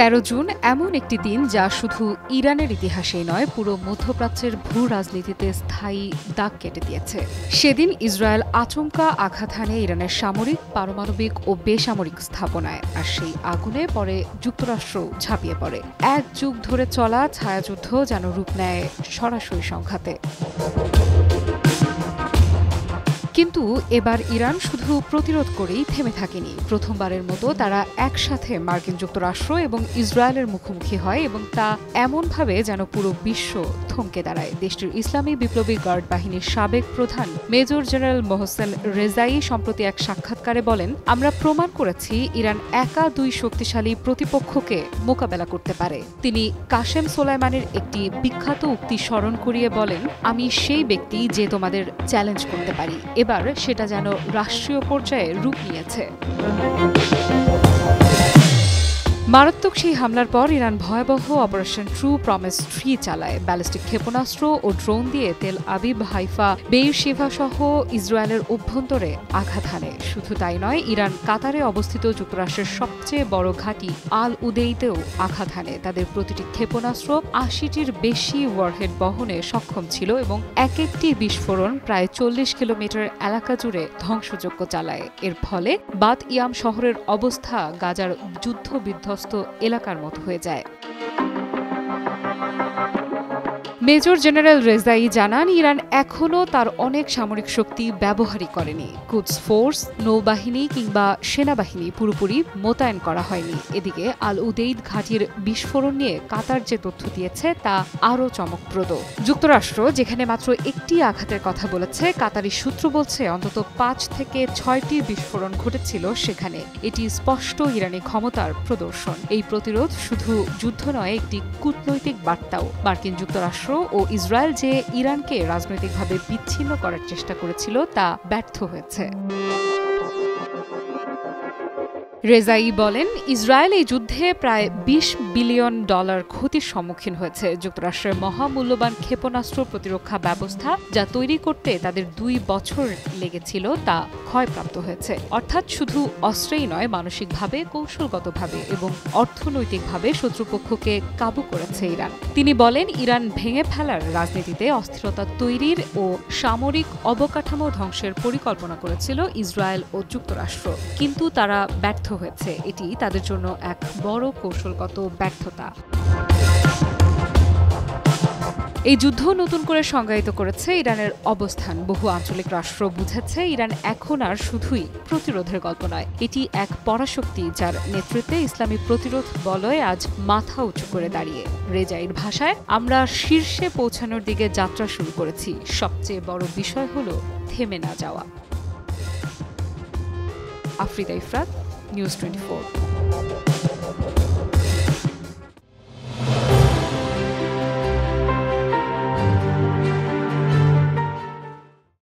13 June এমন একটি দিন যা শুধু ইরানের ইতিহাসেই নয়, পুরো মধ্যপ্রাচ্যের ভূ রাজনীতিতে স্থায়ী দাগ কেটে দিয়েছে। সেদিন ইসরায়েল আচমকা আঘাত হানে ইরানের সামরিক, পারমাণবিক ও বেসামরিক স্থাপনায়, আর সেই আগুনে পরে যুক্তরাষ্ট্র ঝাঁপিয়ে পড়ে। এক যুগ ধরে চলা ছায়াযুদ্ধ যেন রূপ নেয় সরাসরি সংঘাতে। কিন্তু এবার ইরান শুধু প্রতিরোধ করেই থেমে থাকেনি। প্রথমবারের মতো তারা একসাথে মার্কিন যুক্তরাষ্ট্র এবং ইসরায়েলের মুখোমুখি হয়, এবং তা এমনভাবে যেন পুরো বিশ্ব থমকে দাঁড়ায়। দেশটির ইসলামী বিপ্লবী গার্ড বাহিনীর সাবেক প্রধান মেজর জেনারেল মোহসেন রেজাই সম্প্রতি এক সাক্ষাৎকারে বলেন, আমরা প্রমাণ করেছি ইরান একা দুই শক্তিশালী প্রতিপক্ষকে মোকাবেলা করতে পারে। তিনি কাশেম সোলাইমানের একটি বিখ্যাত উক্তি স্মরণ করিয়ে বলেন, আমি সেই ব্যক্তি যে তোমাদের চ্যালেঞ্জ করতে পারি। এবার সেটা যেন রাষ্ট্রীয় পর্যায়ে রূপ নিয়েছে। মারাত্মক সেই হামলার পর ইরান ভয়াবহ অপারেশন ট্রু প্রমিস 3 চালায়। ব্যালিস্টিক ক্ষেপণাস্ত্র ও ড্রোন দিয়ে তেল আবিব, হাইফা, বেইরশেভা সহ ইসরায়েলের অভ্যন্তরে আঘাত হানে। শুধু তাই নয়, ইরান কাতারে অবস্থিত যুক্তরাষ্ট্রের সবচেয়ে বড় ঘাঁটি আল উদেইতেও আঘাত হানে। তাদের প্রতিটি ক্ষেপণাস্ত্র 80টির বেশি ওয়ারহেড বহনে সক্ষম ছিল, এবং এক একটি বিস্ফোরণ প্রায় 40 কিলোমিটার এলাকা জুড়ে ধ্বংসযজ্ঞ চালায়। এর ফলে বাত ইয়াম শহরের অবস্থা গাজার যুদ্ধবিধ্বস্ত এলাকার মতো হয়ে যায়। মেজর জেনারেল রেজাই জানান, ইরান এখনও তার অনেক সামরিক শক্তি ব্যবহারই করেনি। কুদস ফোর্স, নৌবাহিনী কিংবা সেনাবাহিনী পুরোপুরি মোতায়েন করা হয়নি। এদিকে আল উদেইদ ঘাঁটির বিস্ফোরণ নিয়ে কাতার যে তথ্য দিয়েছে তা আরও চমকপ্রদ। যুক্তরাষ্ট্র যেখানে মাত্র একটি আঘাতের কথা বলেছে, কাতারি সূত্র বলছে অন্তত 5 থেকে 6টি বিস্ফোরণ ঘটেছিল সেখানে। এটি স্পষ্ট ইরানি ক্ষমতার প্রদর্শন। এই প্রতিরোধ শুধু যুদ্ধ নয়, একটি কূটনৈতিক বার্তাও। মার্কিন যুক্তরাষ্ট্র ও ইসরায়েল যে ইরানকে রাজনৈতিকভাবে বিচ্ছিন্ন করার চেষ্টা করেছিল তা ব্যর্থ হয়েছে। রেজাই বলেন, ইসরায়েল এই যুদ্ধে প্রায় $20 বিলিয়ন ক্ষতির সম্মুখীন হয়েছে। যুক্তরাষ্ট্রের মহামূল্যবান ক্ষেপণাস্ত্র প্রতিরক্ষা ব্যবস্থা যা তৈরি করতে তাদের 2 বছর লেগেছিল তা ক্ষয়প্রাপ্ত হয়েছে। অর্থাৎ শুধু অস্ত্রেই নয়, মানসিকভাবে, কৌশলগতভাবে এবং অর্থনৈতিকভাবে শত্রুপক্ষকে কাবু করেছে ইরান। তিনি বলেন, ইরান ভেঙে ফেলার রাজনীতিতে অস্থিরতা তৈরির ও সামরিক অবকাঠামো ধ্বংসের পরিকল্পনা করেছিল ইসরায়েল ও যুক্তরাষ্ট্র, কিন্তু তারা ব্যর্থ হয়েছে। এটি তাদের জন্য এক বড় কৌশলগত ব্যর্থতা। এই যুদ্ধ নতুন করে সংজ্ঞায়িত করেছে ইরানের অবস্থান। বহু আঞ্চলিক রাষ্ট্র বুঝেছে ইরান এখন আর শুধুই প্রতিরোধের গল্প নয়, এটি এক পরাশক্তি যার নেতৃত্বে ইসলামী প্রতিরোধ বলয় আজ মাথা উঁচু করে দাঁড়িয়ে। রেজাইর ভাষায়, আমরা শীর্ষে পৌঁছানোর দিকে যাত্রা শুরু করেছি। সবচেয়ে বড় বিষয় হলো থেমে না যাওয়া। আফরিদা ইফরাত, নিউজ 24।